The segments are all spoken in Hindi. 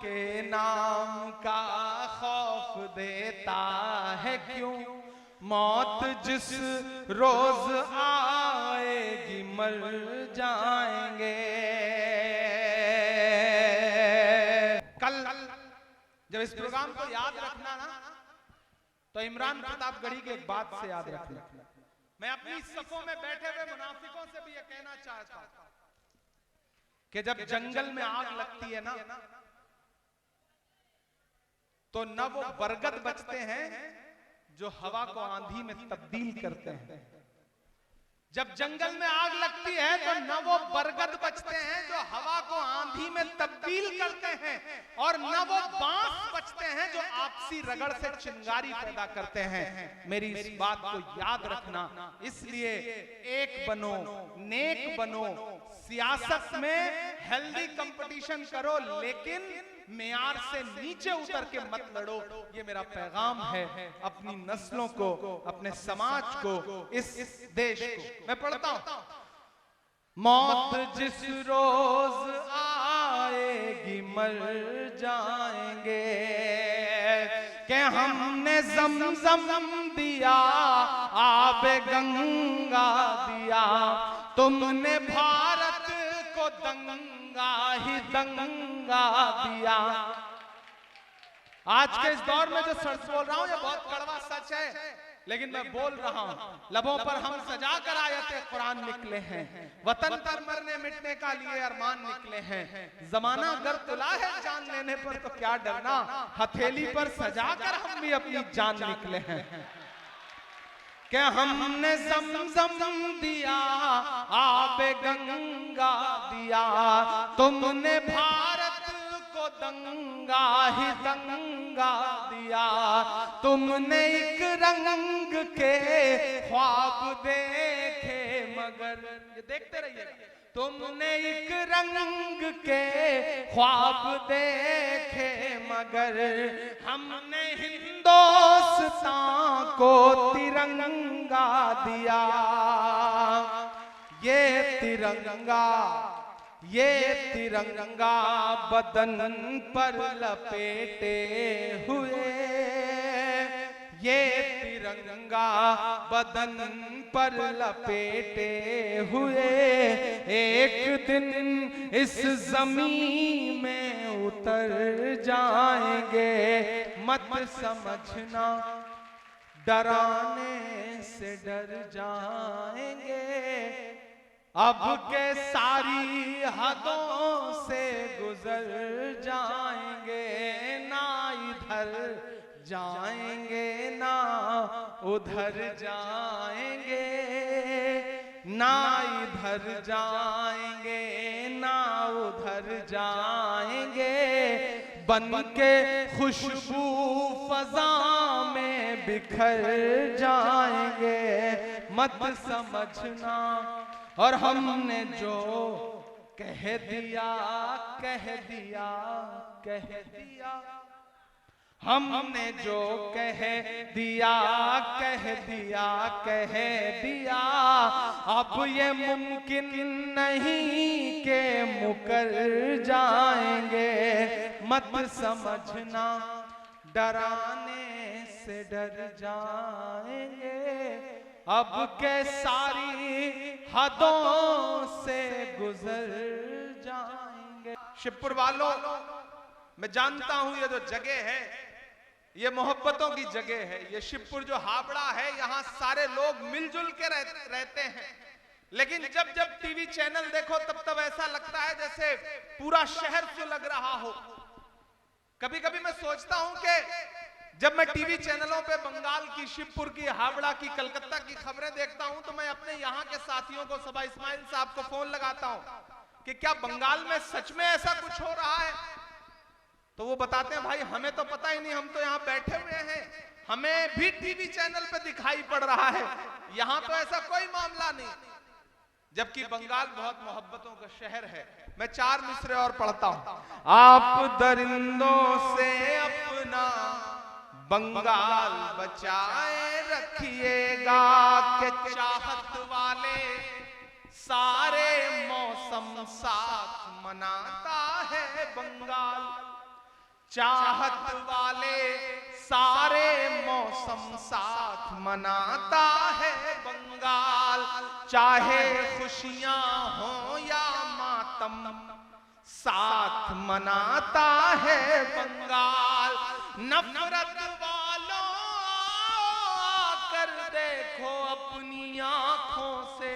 के नाम का खौफ देता है क्यों, मौत जिस रोज आएगी मर जाएंगे। कल जब इस प्रोग्राम को याद रखना ना, तो इमरान प्रतापगढ़ी की एक बात से याद रखना। मैं अपनी सफों में बैठे हुए मुनाफिकों से भी यह कहना चाहता हूं कि जब जंगल में आग लगती है ना, तो न वो बरगद बचते हैं जो हवा को आंधी में तब्दील करते हैं। जब जंगल में आग लगती है तो न वो बरगद बचते हैं जो हवा को आंधी में तब्दील करते हैं, और न वो बांस बचते हैं जो आपसी रगड़ से चिंगारी पैदा करते हैं। मेरी इस बात को याद रखना। इसलिए एक बनो, नेक बनो, सियासत में हेल्दी कंपटीशन करो, लेकिन मेयार से नीचे उतर के मत लड़ो। ये मेरा पैगाम है अपनी नस्लों को, अपने समाज को, इस देश को। मैं पढ़ता हूं, मौत जिस रोज आएगी मर जाएंगे, कि हमने ज़मज़म दिया आबे गंगा दिया, तुमने भारत को दंगा ही दंगा दिया। आज के इस दौर में जो सच बोल रहा हूं ये बहुत कड़वा सच है, लेकिन मैं बोल रहा हूं। लबों पर हम सजा कर आयते कुरान निकले हैं, वतन पर मरने मिटने का लिए अरमान निकले हैं। जमाना अगर तुला है जान लेने पर तो क्या डरना, हथेली पर सजा कर हम भी अपनी जान निकले हैं। कि हमने ज़मज़म दिया आबे गंगा दिया, तुमने भारत को दंगा ही दंगा दिया, तुमने एक रंग के ख्वाब देखे मगर, ये देखते रहिए, तुमने एक रंग के ख्वाब देखे मगर, हमने हिंदुस्तान को तिरंगा दिया। ये तिरंगा बदन पर लपेटे हुए, ये तिरंगा बदन पर लपेटे हुए, एक दिन इस जमीन में उतर जाएंगे। मत समझना डराने से डर जाएंगे, अब के सारी हदों से गुजर जाएंगे। ना इधर जाएंगे ना उधर जाएंगे, ना इधर जाएंगे ना उधर जाएंगे, बन के खुशबू फजा में बिखर जाएंगे। मत समझना, और हमने जो कह दिया कह दिया कह दिया, हमने जो कह दिया कह दिया कह दिया, अब ये मुमकिन नहीं के मुकर जाएंगे। मत समझना डराने से डर जाएंगे, अब के सारी हदों से गुजर जाएंगे। शिवपुर वालों, मैं जानता हूं ये जो जगह है ये मोहब्बतों की जगह है। ये शिवपुर जो हावड़ा है, यहाँ सारे लोग मिलजुल के रहते हैं, लेकिन जब जब टीवी चैनल देखो तब ऐसा लगता है जैसे पूरा शहर सुलग रहा हो। कभी कभी मैं सोचता हूं कि जब मैं टीवी चैनलों पे बंगाल की, शिवपुर की, हावड़ा की, कलकत्ता की खबरें देखता हूं, तो मैं अपने यहाँ के साथियों को, सबा इस्माइल साहब को फोन लगाता हूं कि क्या बंगाल में सच में ऐसा कुछ हो रहा है। तो वो बताते हैं भाई हमें तो पता ही नहीं, हम तो यहाँ बैठे हुए हैं, हमें भी टीवी चैनल पे दिखाई पड़ रहा है, यहाँ तो ऐसा कोई मामला नहीं। जबकि बंगाल बहुत मोहब्बतों का शहर है। मैं 4 मिसरे और पढ़ता हूं। आप दरिंदों से अपना बंगाल बचाए रखिएगा, के चाहत वाले सारे मौसम साथ मनाता है बंगाल। चाहत वाले सारे मौसम साथ मनाता है बंगाल। चाहे खुशियां हो या मातम साथ मनाता है बंगाल। नफरत वालों आकर देखो अपनी आंखों से।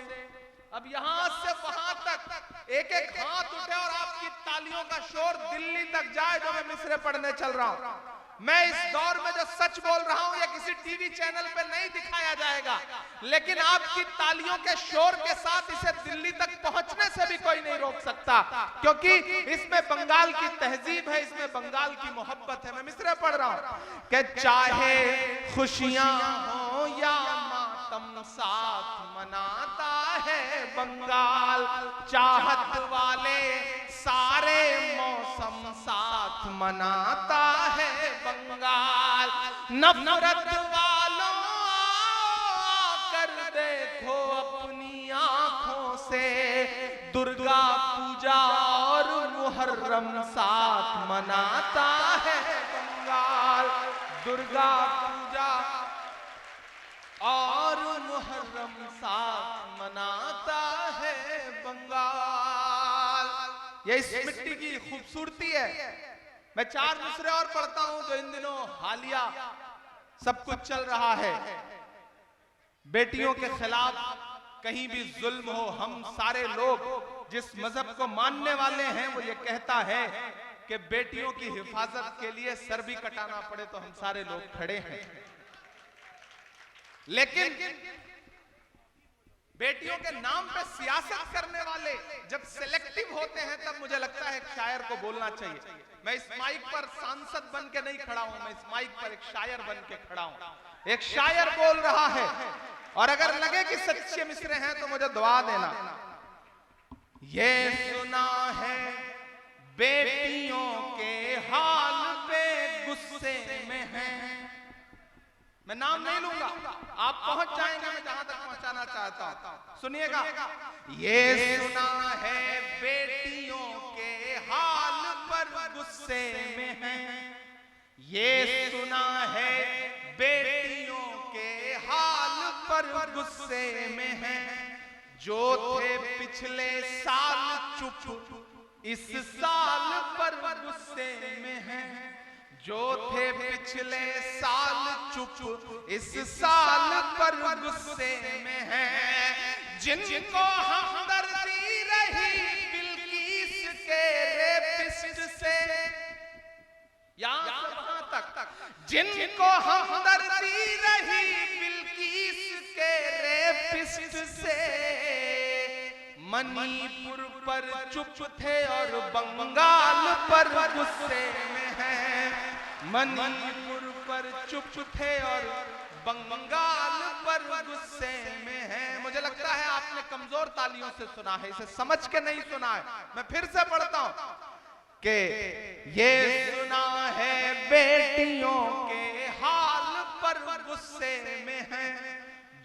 अब यहां से वहां तक एक एक हाथ उठे और आपकी तालियों का शोर दिल्ली तक जाए जो मैं मिसरे पढ़ने चल रहा हूं। मैं इस दौर में जो सच बोल रहा हूं ये किसी टीवी चैनल पे नहीं दिखाया जाएगा, लेकिन आपकी तालियों के शोर के साथ इसे दिल्ली तक पहुंचने से भी कोई नहीं रोक सकता, क्योंकि इसमें बंगाल की तहजीब है, इसमें बंगाल की मोहब्बत है। मैं मिसरे पढ़ रहा हूं कि चाहे खुशियां हो या मातम साथ मनाता है बंगाल। चाहत वाले सारे मौसम साथ मनाता है बंगाल। नफरत वालों कर देखो अपनी आंखों से। दुर्गा पूजा और मुहर्रम साथ मनाता है बंगाल। दुर्गा पूजा और मुहर्रम साथ मनाता है बंगाल। ये इस मिट्टी की खूबसूरती है। मैं 4 मिसरे और पढ़ता हूं जो इन दिनों हालिया सब कुछ चल रहा है। बेटियों के खिलाफ कहीं भी जुल्म हो, हम सारे लोग जिस मजहब को मानने वाले हैं वो ये कहता है कि बेटियों की हिफाजत के लिए सर भी कटाना पड़े तो हम सारे लोग खड़े हैं। लेकिन बेटियों के नाम पे सियासत करने वाले जब सिलेक्टिव होते हैं तब मुझे लगता है एक शायर को बोलना चाहिए। मैं इस माइक पर सांसद बन के नहीं खड़ा हूं, मैं इस माइक पर एक शायर बन के खड़ा हूं। एक शायर बोल रहा है और अगर लगे कि सच्चे मिसरे हैं तो मुझे दुआ देना। ये सुना है बेटियों के हाल पे गुस्से में है। मैं नाम नहीं लूंगा, आप पहुंच जाएंगे मैं जहां तक पहुंचाना चाहता हूं। सुनिएगा, ये सुना है बेटियों के हाल पर गुस्से में है। ये सुना है बेटियों के हाल पर गुस्से में है। जो थे पिछले साल चुप इस साल पर गुस्से में है। जो थे पिछले साल चुप इस साल पर गुस्से में है। जिनको हमदर्दी रही बिल्किस के रेपिस्ट से, यहां से वहां तक, जिनको हमदर्दी रही बिल्किस के रेपिस्ट से, मणिपुर पर चुप थे और बंगाल पर गुस्से में है। मणिपुर पर चुप थे और बंगाल पर गुस्से में है। मुझे लगता है आपने कमजोर तालियों से सुना है, इसे समझ के नहीं सुना है। मैं फिर से पढ़ता हूं कि ये सुना है बेटियों के हाल पर गुस्से में है।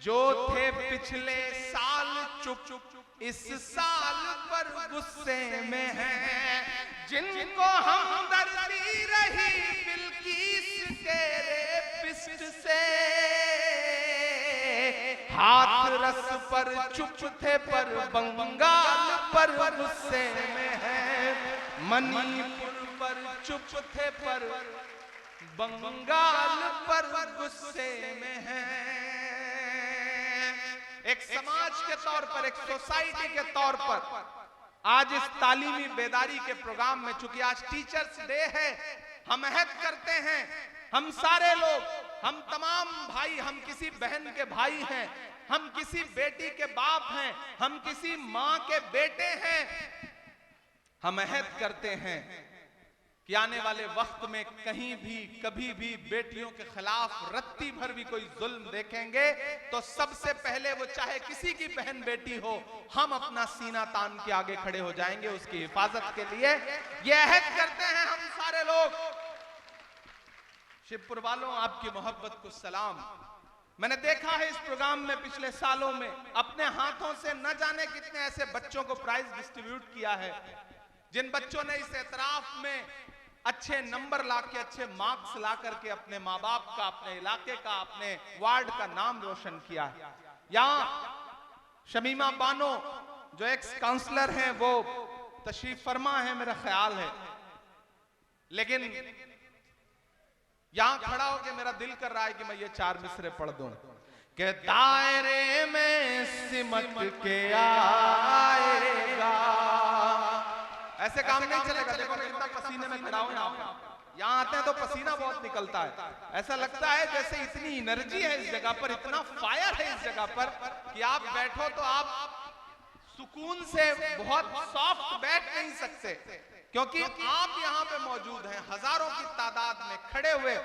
जो थे पिछले साल चुप इस साल पर गुस्से में है। जिनको हमदर्दी रही बिल्किस के रेपिस्ट से, हाथ रस पर चुप थे पर बंगाल पर गुस्से में है। मणिपुर पर चुप थे पर बंगाल पर गुस्से में है। एक समाज के तौर पर, एक सोसाइटी के तौर पर आज इस तालीमी बेदारी के प्रोग्राम में, चूंकि आज टीचर्स डे है, हम अहद करते हैं, हम सारे लोग, हम तमाम भाई, हम किसी बहन के भाई हैं, हम किसी बेटी के बाप हैं, हम किसी मां के बेटे हैं। हम अहद करते हैं कि आने वाले वक्त में कहीं भी कभी भी बेटियों के खिलाफ रत्ती भर भी कोई जुल्म देखेंगे तो सबसे पहले वो चाहे किसी की बहन बेटी हो, हम अपना सीना तान के आगे खड़े हो जाएंगे उसकी हिफाजत के लिए। ये अहद करते हैं हम सारे लोग। शिवपुर वालों, आपकी मोहब्बत को सलाम। मैंने देखा है इस प्रोग्राम में पिछले सालों में अपने हाथों से न जाने कितने ऐसे बच्चों को प्राइज डिस्ट्रीब्यूट किया है जिन बच्चों ने इस एतराफ में अच्छे नंबर ला के, अच्छे मार्क्स ला करके अपने माँ बाप का, अपने इलाके का, अपने वार्ड का नाम रोशन किया है। यहाँ शमीमा बानो जो एक्स काउंसलर हैं वो तशरीफ फरमा है मेरा ख्याल है, लेकिन यहां खड़ा होकर मेरा दिल कर रहा है कि मैं ये 4 मिसरे पढ़ दूं कि दायरे में सिमट के आएगा। ऐसे काम नहीं चलेगा। देखो कितना पसीने में खड़ा हूं यहाँ आते हैं तो पसीना बहुत निकलता है। ऐसा लगता है जैसे इतनी एनर्जी है इस जगह पर, इतना फायर है इस जगह पर कि आप बैठो तो आप सुकून से बहुत सॉफ्ट बैठ नहीं सकते, क्योंकि आप यहाँ पे मौजूद हैं हजारों की तादाद में खड़े हुए।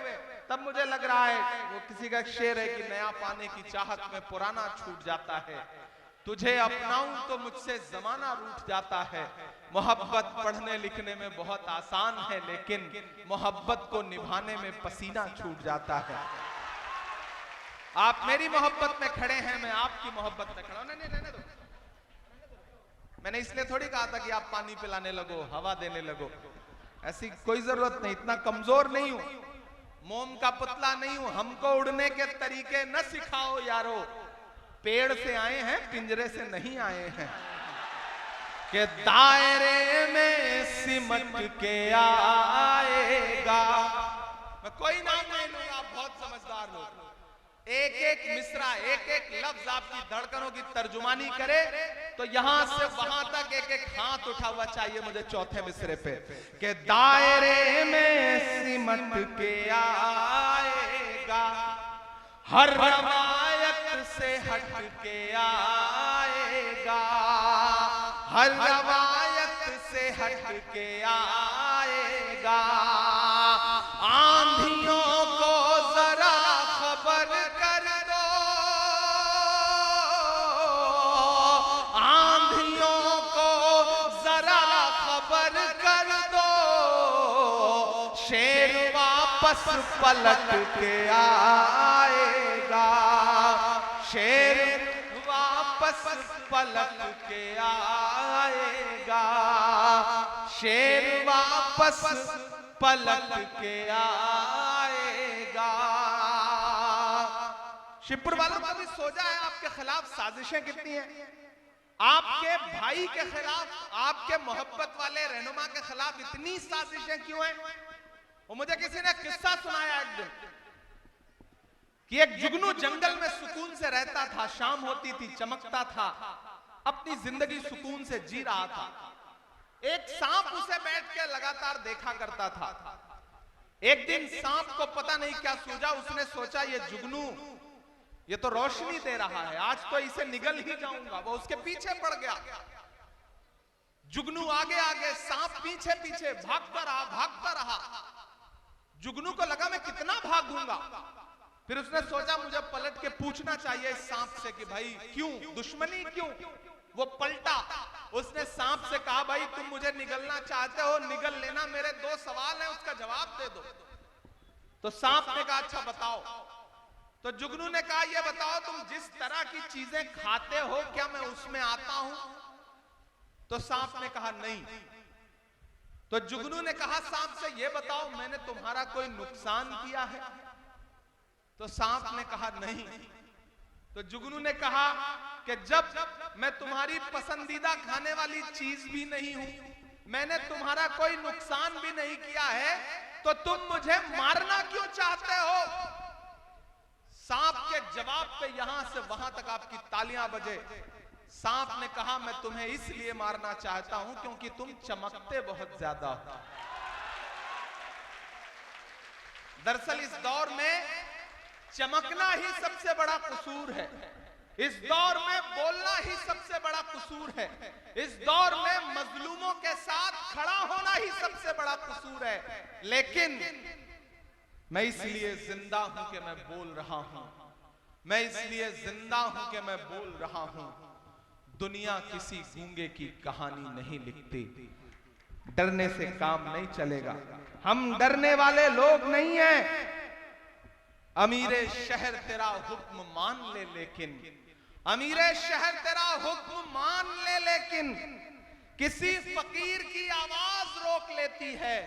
तब मुझे लग रहा है वो किसी का शेर है कि नया पाने की चाहत में पुराना छूट जाता है, तुझे अपनाऊं तो मुझसे जमाना रूठ जाता है। मोहब्बत पढ़ने लिखने में बहुत आसान है, लेकिन मोहब्बत को निभाने में पसीना छूट जाता है। आप मेरी मोहब्बत में खड़े हैं, मैं आपकी मोहब्बत में खड़ा हूं। नहीं रहने दो। मैंने इसलिए थोड़ी कहा था कि आप पानी पिलाने लगो, हवा देने लगो, ऐसी कोई जरूरत नहीं। इतना कमजोर नहीं हूं, मोम का पुतला नहीं हूं। हमको उड़ने के तरीके न सिखाओ यारो, पेड़ से आए हैं पिंजरे से नहीं आए हैं। कि दायरे में सिमट के आएगा। मैं कोई नाम नहीं लूंगा, आप बहुत समझदार लोग। एक एक मिसरा, एक एक लफ्ज आपकी धड़कनों की तर्जुमानी करे तो यहां से वहां तक एक एक हाथ उठा हुआ चाहिए मुझे चौथे मिसरे पे। कि दायरे में सिमट के आएगा, हर रवायत से हट के आएगा, हर रवायत से हट के आएगा। आंधियों को जरा खबर कर दो, आंधियों को जरा खबर कर दो, शेर वापस पलट के आएगा, शेर वापस पलट के आएगा, शेर वापस पलट के आएगा। शिवपुर वालों का भी सोचा है आपके खिलाफ साजिशें कितनी हैं, आपके भाई के खिलाफ, आपके मोहब्बत वाले रहनुमा के खिलाफ इतनी साजिशें क्यों हैं। वो मुझे किसी ने किस्सा सुनाया एक दिन कि एक जुगनू जंगल में सुकून से रहता था, शाम होती थी चमकता था, अपनी जिंदगी सुकून से जी रहा था। एक सांप उसे बैठ के लगातार देखा करता था। एक दिन सांप को पता नहीं क्या सूझा, उसने सोचा ये जुगनू ये तो रोशनी दे रहा है, आज तो इसे निगल ही जाऊंगा। वो उसके पीछे पड़ गया। जुगनू आगे आगे, सांप पीछे पीछे भागता रहा, भागता रहा। जुगनू को लगा मैं कितना भागूंगा। फिर उसने सोचा मुझे पलट के पूछना चाहिए इस सांप से कि भाई क्यों, दुश्मनी क्यों। वो पलटा, उसने सांप से कहा भाई तुम मुझे निगलना चाहते हो, निगल लेना, मेरे 2 सवाल हैं उसका जवाब दे दो। तो सांप ने कहा अच्छा बताओ। तो जुगनू ने कहा ये बताओ तुम जिस तरह की चीजें खाते हो क्या मैं उसमें आता हूं। तो सांप ने कहा नहीं। तो जुगनू ने कहा सांप से ये बताओ मैंने तुम्हारा कोई नुकसान किया है। तो सांप ने कहा नहीं। तो जुगनू ने कहा कि जब मैं तुम्हारी पसंदीदा खाने वाली चीज भी नहीं हूं, मैंने तुम्हारा कोई नुकसान भी नहीं किया है, तो तुम मुझे मारना क्यों चाहते हो। सांप के जवाब पे यहां से वहां तक आपकी तालियां बजे। सांप ने कहा मैं तुम्हें इसलिए मारना चाहता हूं क्योंकि तुम चमकते बहुत ज्यादा हो। दरअसल इस दौर में चमकना ही सबसे बड़ा कसूर है, इस दौर में बोलना ही सबसे बड़ा कसूर है, इस दौर में मजलूमों के साथ खड़ा होना ही सबसे बड़ा कसूर है। लेकिन मैं इसलिए जिंदा हूं कि मैं बोल रहा हूं, मैं इसलिए जिंदा हूं कि मैं बोल रहा हूं। दुनिया किसी गूंगे की कहानी नहीं लिखती, डरने से काम नहीं चलेगा। हम डरने वाले लोग नहीं हैं। अमीरे शहर तेरा हुक्म मान ले लेकिन, अमीरे शहर तेरा हुक्म मान ले लेकिन, किसी फकीर की आवाज रोक लेती है,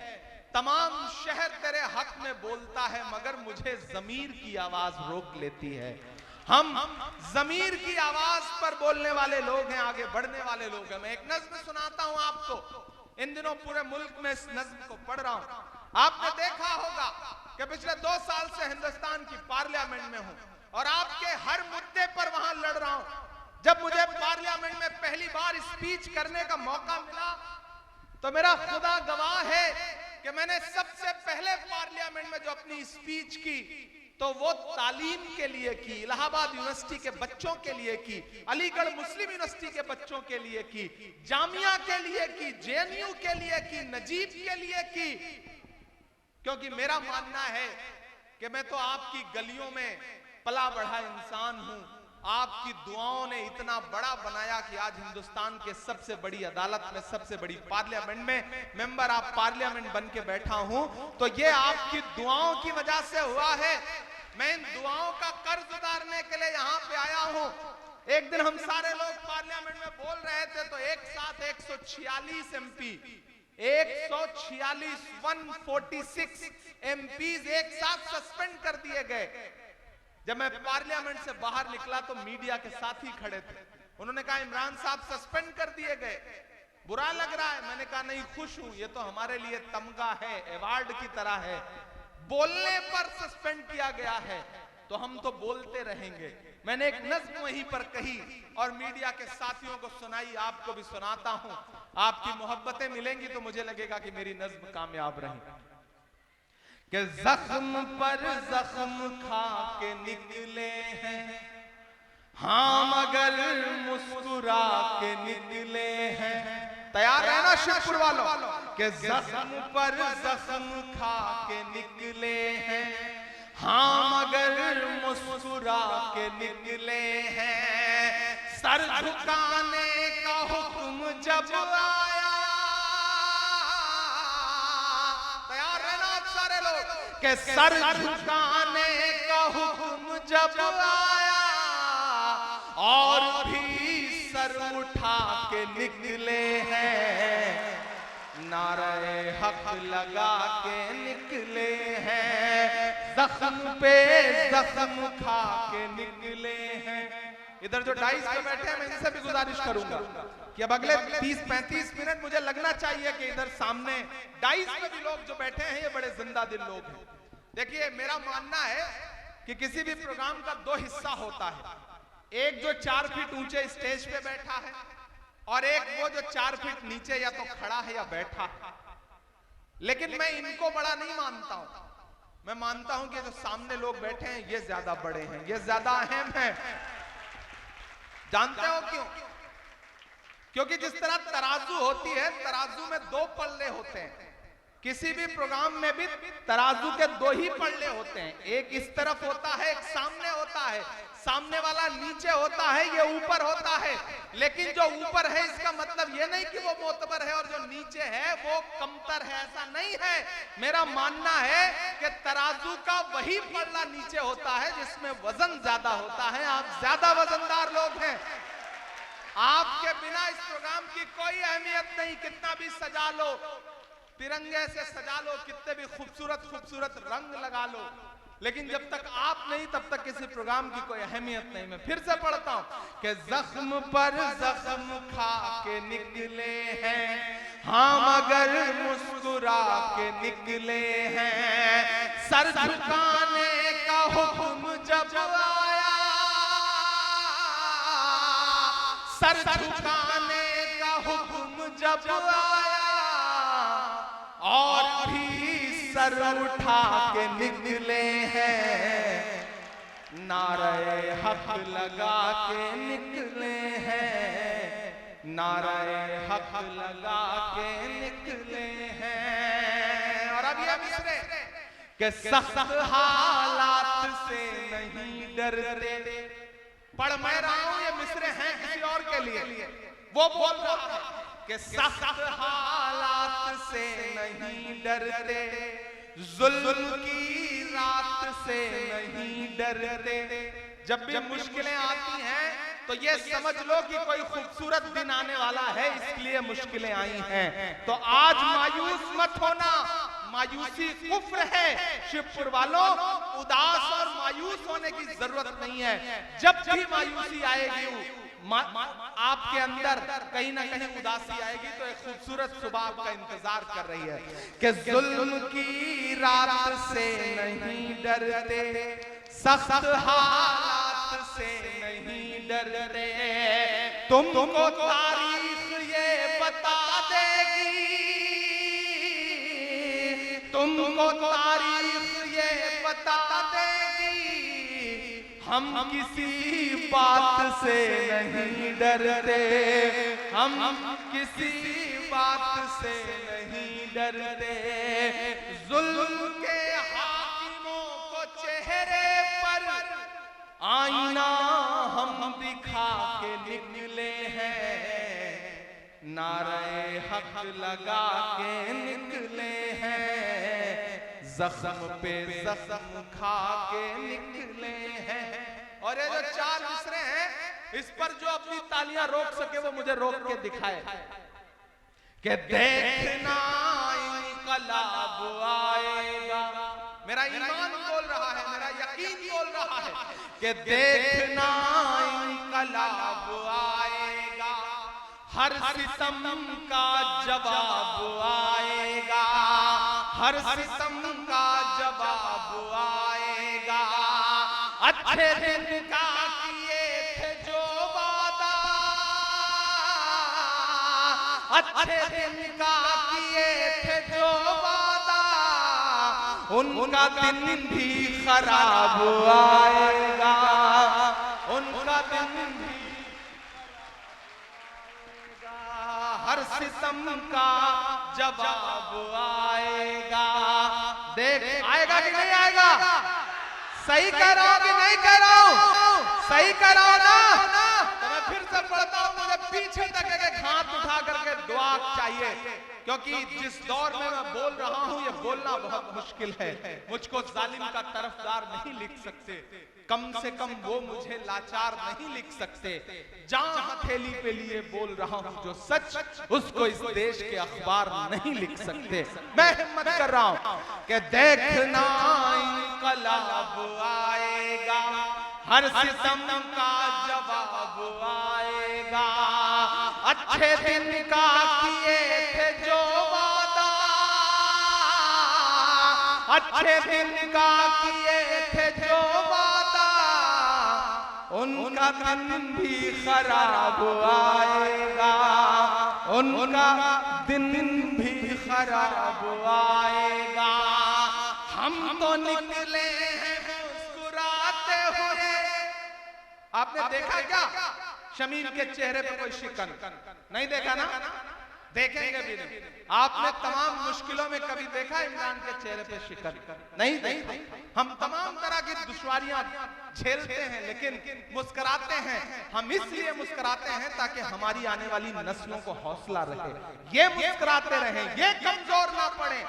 तमाम शहर तेरे हक में बोलता है, मगर मुझे ज़मीर की आवाज रोक लेती है। हम ज़मीर की आवाज पर बोलने वाले लोग हैं, आगे बढ़ने वाले लोग हैं। मैं एक नज्म सुनाता हूं आपको, इन दिनों पूरे मुल्क में इस नज्म को पढ़ रहा हूं। आपने देखा होगा कि पिछले 2 साल से हिंदुस्तान की पार्लियामेंट में हूं और आपके हर मुद्दे पर वहां लड़ रहा हूं। जब मुझे पार्लियामेंट में पहली बार स्पीच करने का मौका मिला तो मेरा खुदा गवाह है कि मैंने सबसे पहले पार्लियामेंट में जो अपनी स्पीच की तो वो तालीम के लिए की, इलाहाबाद यूनिवर्सिटी के बच्चों के लिए की, अलीगढ़ मुस्लिम यूनिवर्सिटी के बच्चों के लिए की, जामिया के लिए की, जेएनयू के लिए की, नजीब के लिए की। क्योंकि मेरा मानना है कि मैं तो आपकी गलियों में पला बढ़ा इंसान हूं। आपकी दुआओं ने इतना बड़ा बनाया कि आज हिंदुस्तान के सबसे बड़ी अदालत में, सबसे बड़ी पार्लियामेंट में मेंबर ऑफ पार्लियामेंट बन के बैठा हूं। तो ये आपकी दुआओं की वजह से हुआ है। मैं इन दुआओं का कर्ज उतारने के लिए यहाँ पे आया हूं। एक दिन हम सारे लोग पार्लियामेंट में बोल रहे थे तो एक साथ 146 एमपी, 146 एमपीज एक साथ सस्पेंड कर दिए गए। जब मैं पार्लियामेंट से बाहर निकला तो मीडिया के साथी खड़े थे, उन्होंने कहा इमरान साहब सस्पेंड कर दिए गए, बुरा लग रहा है। मैंने कहा नहीं, खुश हूं, ये तो हमारे लिए तमगा है, अवार्ड की तरह है। बोलने पर सस्पेंड किया गया है तो हम तो बोलते रहेंगे। मैंने एक नज्म वहीं पर कही और मीडिया के साथियों को सुनाई, आपको भी सुनाता हूं। आपकी मोहब्बतें मिलेंगी तो मुझे लगेगा कि मेरी नज्म कामयाब रही। कि जख्म पर जख्म खा के निकले हैं, हाँ मगर मुस्कुरा के निकले हैं। तैयार रहना शिवपुर वालों, कि जख्म पर जख्म खा के निकले हैं, हाँ मगर मुस्कुरा के निकले हैं। सर झुकाने का हुक्म जब आया, तैयार रहना आप सारे लोग, कि सर झुकाने का हुक्म जब आया और भी सर उठा के निकले हैं, नारे हक लगा के निकले हैं, जख्म पे जख्म खा के निकले हैं। इधर जो डाइस पे बैठे हैं मैं इनसे भी गुजारिश करूंगा कि अब अगले 30-35 मिनट मुझे लगना चाहिए कि इधर सामने डाइस पे भी लोग जो बैठे हैं ये बड़े जिंदा दिल लोग हैं। देखिए मेरा मानना है कि किसी भी प्रोग्राम का 2 हिस्सा होता है, एक जो 4 फीट ऊंचे स्टेज पे बैठा है और एक वो जो 4 फीट नीचे या तो खड़ा है या बैठा है। लेकिन मैं इनको बड़ा नहीं मानता हूं, मैं मानता हूं कि जो सामने लोग बैठे हैं ये ज्यादा बड़े हैं, ये ज्यादा अहम है। जानते हो क्यों? क्योंकि जिस तरह तराजू होती है, तराजू में 2 पल्ले होते हैं। किसी भी प्रोग्राम में भी तराजू के 2 ही पल्ले होते हैं, एक इस तरफ होता है, एक सामने होता है। सामने वाला नीचे होता है, ये ऊपर होता है। लेकिन जो ऊपर है इसका मतलब ये नहीं कि वो मोतबर है और जो नीचे है वो कमतर है, ऐसा नहीं है। मेरा मानना है कि तराजू का वही पल्ला नीचे होता है जिसमें वजन ज्यादा होता है। आप ज्यादा वजनदार लोग हैं, आपके बिना इस प्रोग्राम की कोई अहमियत नहीं। कितना भी सजा लो, तिरंगे से सजा लो, कितने भी खूबसूरत खूबसूरत रंग लगा लो, लेकिन जब तक आप नहीं तब तक किसी प्रोग्राम की कोई अहमियत नहीं। मैं फिर से पढ़ता हूं कि जख्म पर जख्म खा के निकले हैं, हाँ मगर मुस्कुरा के निकले हैं। सर झुकाने का हुक्म जब आया, सर झुकाने का हुक्म जब आया और भी सर उठा के निकले हैं, नारे हक लगा के निकले हैं, नारे हक लगा के निकले हैं। और अब ये मिसरे कि सख्त हालात से नहीं डरते। पढ़ मैं रहा हूं, ये मिसरे हैं किसी और के लिए। वो बोल रहा है कि सख्त हालात से नहीं डरते, जुल्म की रात से नहीं डरते। जब भी मुश्किलें आती हैं तो ये समझ लो कि कोई खूबसूरत दिन आने वाला है, इसलिए मुश्किलें आई हैं। तो आज मायूस मत होना, मायूसी कुफ्र है। शिवपुर वालों, उदास और मायूस होने की जरूरत नहीं है। जब भी मायूसी आएगी आपके अंदर कहीं ना कहीं उदासी आएगी, तो एक खूबसूरत सुबह आपका इंतजार कर रही है कि जुल्म की रात से नहीं डरते, सख्त हालात से नहीं डरते, तुमको तारीख ये बता देगी, तुमको तारीख ये बता देगी, हम किसी बात से नहीं डरते, हम किसी बात से नहीं डरते। जुल्म के हाकिमों को चेहरे पर आईना हम दिखा के निकले हैं, नारे हक लगा के निकले हैं, जख्म पे जख्म खा के निकले हैं। और ये जो 4 मिसरे हैं, इस पर जो अपनी तालियां रोक सके वो मुझे रोक के दिखाए कि देखना इंकलाब आएगा। मेरा ईमान बोल रहा है, मेरा यकीन बोल रहा है कि देखना इंकलाब आएगा, हर सितम का जवाब आएगा, हर सितम का जवाब आएगा। अच्छे दिन का किए थे जो वादा, अच्छे दिन का किए थे जो वादा, उनका दिन भी खराब आएगा, उनका दिन भी हर सितम का जवाब आएगा। देख आएगा कि नहीं आएगा? सही कह रहा हूं कि नहीं कह रहा हूं? सही कह रहा हूं ना? तो मैं फिर से पढ़ता हूं, मुझे पीछे तक एक हाथ उठा करके दुआ चाहिए, क्योंकि जिस दौर में मैं बोल रहा हूं ये बोलना बहुत मुश्किल है। मुझको जालिम का तरफदार नहीं लिख सकते, कम से कम वो मुझे लाचार नहीं लिख सकते। जहां हथेली पे लिए बोल रहा हूं जो सच, उसको इस देश के अखबार नहीं लिख सकते। मैं हिम्मत कर रहा हूं कि देखना इंकलाब आएगा, हर सितम का जवाब आएगा। अच्छे दिन का किए थे जो वादा, अच्छे दिन का किए थे जो वादा, उनका दिन भी खराब आएगा, उनका दिन भी खराब आएगा। हम तो निकले हैं मुस्कुराते हुए। आपने देखा क्या शमीम के चेहरे पे कोई शिकन? नहीं देखा ना? देखेंगे भी नहीं। आपने तमाम मुश्किलों में कभी देखा इमरान के चेहरे पे शिकन? नहीं देखा। हम तमाम तरह की दुश्वारियां झेलते हैं, लेकिन मुस्कुराते हैं। हम इसलिए मुस्कुराते हैं ताकि हमारी आने वाली नस्लों को हौसला रहे, ये मुस्कुराते रहें, ये कमजोर ना पड़े।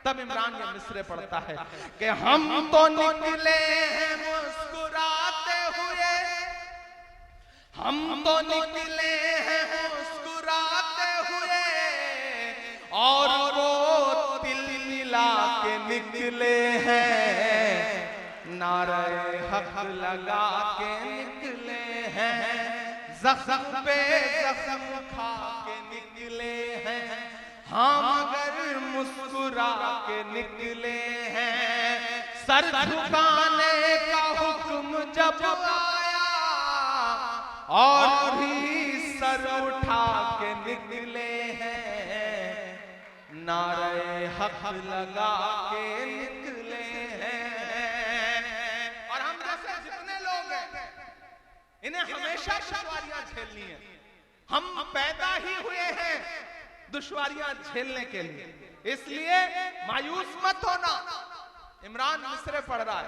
तब इमरान ये मिसरे पढ़ता है कि हम तो निकले हैं मुस्कुराते हुए, हम तो निकले हैं मुस्कुराते हुए, और वो तिल मिला के निकले हैं, नारे हक लगा के निकले हैं, जख्म पे जख्म खा के निकले हैं। हम अगर मुस्कुरा के निकले हैं, सर झुकाने का हुक्म जब आया, और भी सर उठा के निकले हैं, नारे हक लगा के निकले हैं। और हम जैसे जितने लोग हैं, इन्हें हमेशा दुश्वारियां झेलनी है। हम पैदा ही हुए हैं दुश्वारियां झेलने के लिए, इसलिए मायूस मत होना। इमरान मिसरे पढ़ रहा है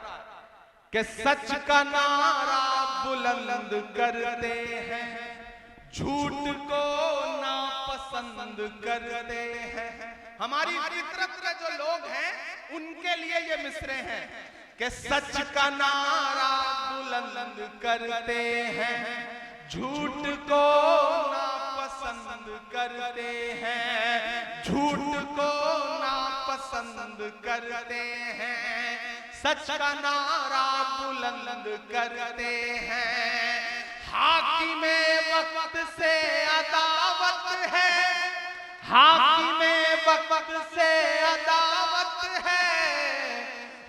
कि सच का नारा बुलंद करते हैं, झूठ को नापसंद करते हैं। हमारी फितरत में जो लोग हैं उनके लिए ये मिसरे हैं कि सच का नारा बुलंद करते हैं, झूठ को नापसंद करते हैं, झूठ को नापसंद करते हैं, सच का नारा बुलंद करते हैं। हाकिमे वक्त से अदावत है, हाकिमे वक्त से अदावत है,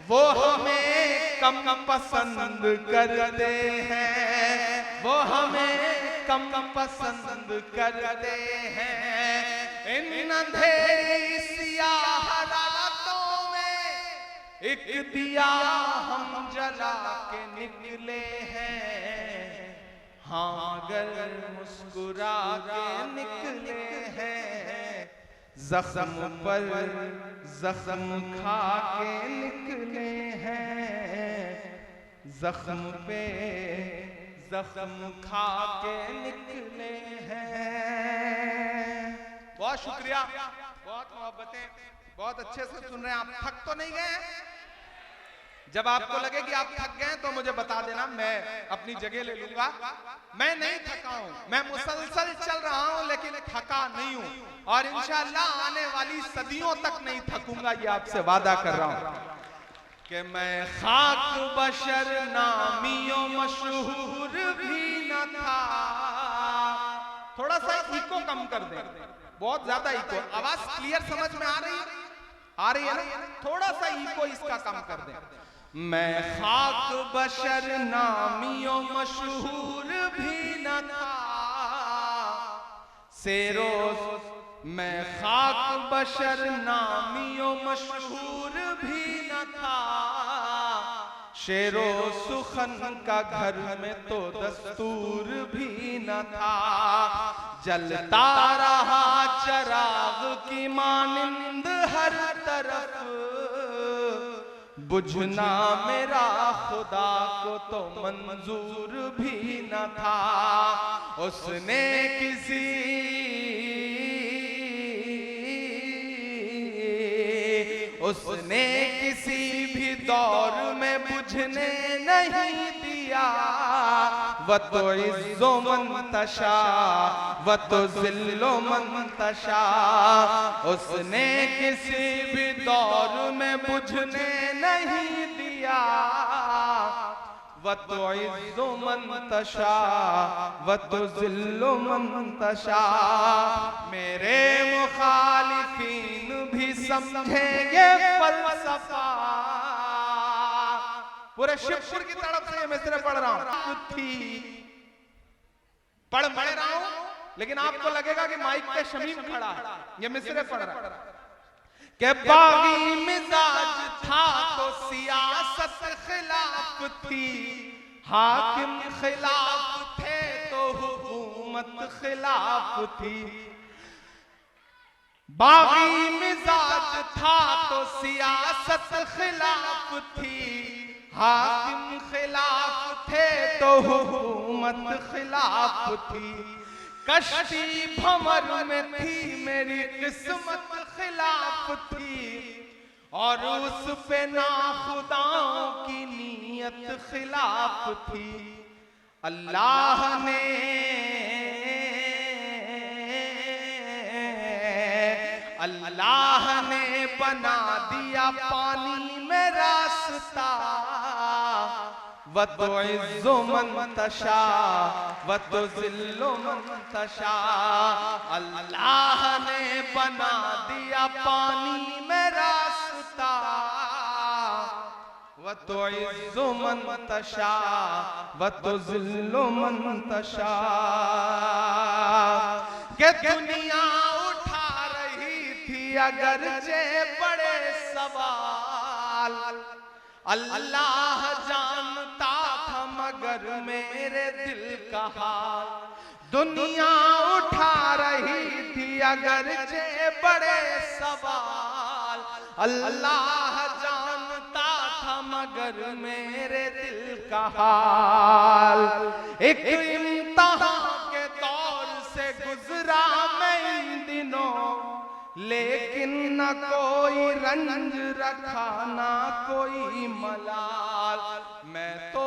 वो हमें कम पसंद करते हैं, वो हमें कम पसंद करते हैं। इन अंधेरी सियाह रातों में एक दिया हम जला के निकले हैं, हाँ अगर मुस्कुरा के निकले हैं, जख्म पर जख्म खा के निकले हैं, जख्म पे जख्म खा के निकले हैं। बहुत शुक्रिया, बहुत मोहब्बतें, बहुत अच्छे से सुन रहे हैं आप। थक तो नहीं गए? जब आपको लगे कि आप थक गए तो मुझे बता देना, मैं अपनी जगह ले लूंगा। मैं नहीं थका हूं, मैं मुसलसल चल रहा हूं, लेकिन थका नहीं हूं और इंशाअल्लाह आने वाली सदियों तक नहीं थकूंगा, ये आपसे वादा कर रहा हूं कि मैं खाक बशर नामियों मशहूर भी न था। थोड़ा सा इको कम कर दे, बहुत ज्यादा इको। आवाज क्लियर समझ में आ रही है? आ रही है ना? थोड़ा सा इको इसका कम कर दे। मैं खाक बशर नामियों मशहूर भी न था, सेरोस मैं खाक बशर नामियों मशहूर भी न था। शेरो सुखन का घर में तो दस्तूर भी न था। जलता रहा चराग की मानिंद हर तरफ, बुझना मेरा खुदा को तो मंजूर भी न था। उसने किसी भी दौर में बुझने नहीं दिया। व तो इज्जो मंतशा व तो जिल्लो मंतशा, उसने किसी भी दौर में बुझने नहीं दिया। व तो इज्जो मंतशा व तो जिल्लो मंतशा। मेरे मुखालिफीन भी समझेंगे फलसफा। पूरे शिवपुर की तरफ से ये मिसरे पढ़ रहा हूं, पढ़ रहा हूं, लेकिन आपको लगेगा कि माइक पे शमीम खड़ा है, ये मिसरे पढ़ रहा है। के बागी मिजाज था तो सियासत खिलाफ थी, हाकिम खिलाफ थे तो हुकूमत खिलाफ थी। बागी मिजाज था तो सियासत खिलाफ थी, हाकिम खिलाफ थे तो हुकूमत खिलाफ थी। कश्ती भंवर में थी मेरी किस्मत खिलाफ थी, और उस पे नाखुदाओं की नीयत खिलाफ थी। अल्लाह ने बना दिया पानी में रास्ता। व तो इज्जो मंतशा व तो जिल्लो मंतशा। अल्लाह ने बना दिया पानी में रास्ता। व तो इज्जो मंतशा व तो जिल्लो मंतशा। के दुनिया उठा रही थी अगरचे बड़े सवाल, अल्लाह जानता था मगर मेरे दिल का हाल। दुनिया उठा रही थी अगरचे बड़े सवाल, अल्लाह जानता था मगर मेरे दिल का हाल। एक इम्तिहान के दौर से गुजरा मैं इन दिनों, लेकिन न कोई रंज रखा ना कोई मलाल। मैं तो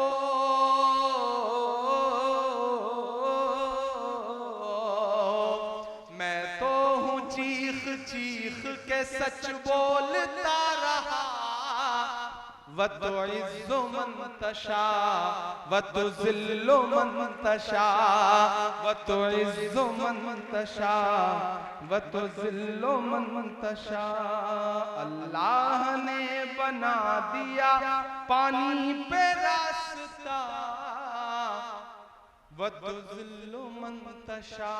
हूँ चीख चीख के सच बोलता रहा। व तुइज़्ज़ु मन तशा व तुज़िल्लु मन तशा व तुइज़्ज़ु मन तशा व तुज़िल्लु मन तशा। अल्लाह ने बना दिया पानी पे रास्ता व तुज़िल्लु मन तशा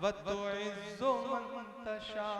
व तुइज़्ज़ु मन तशा।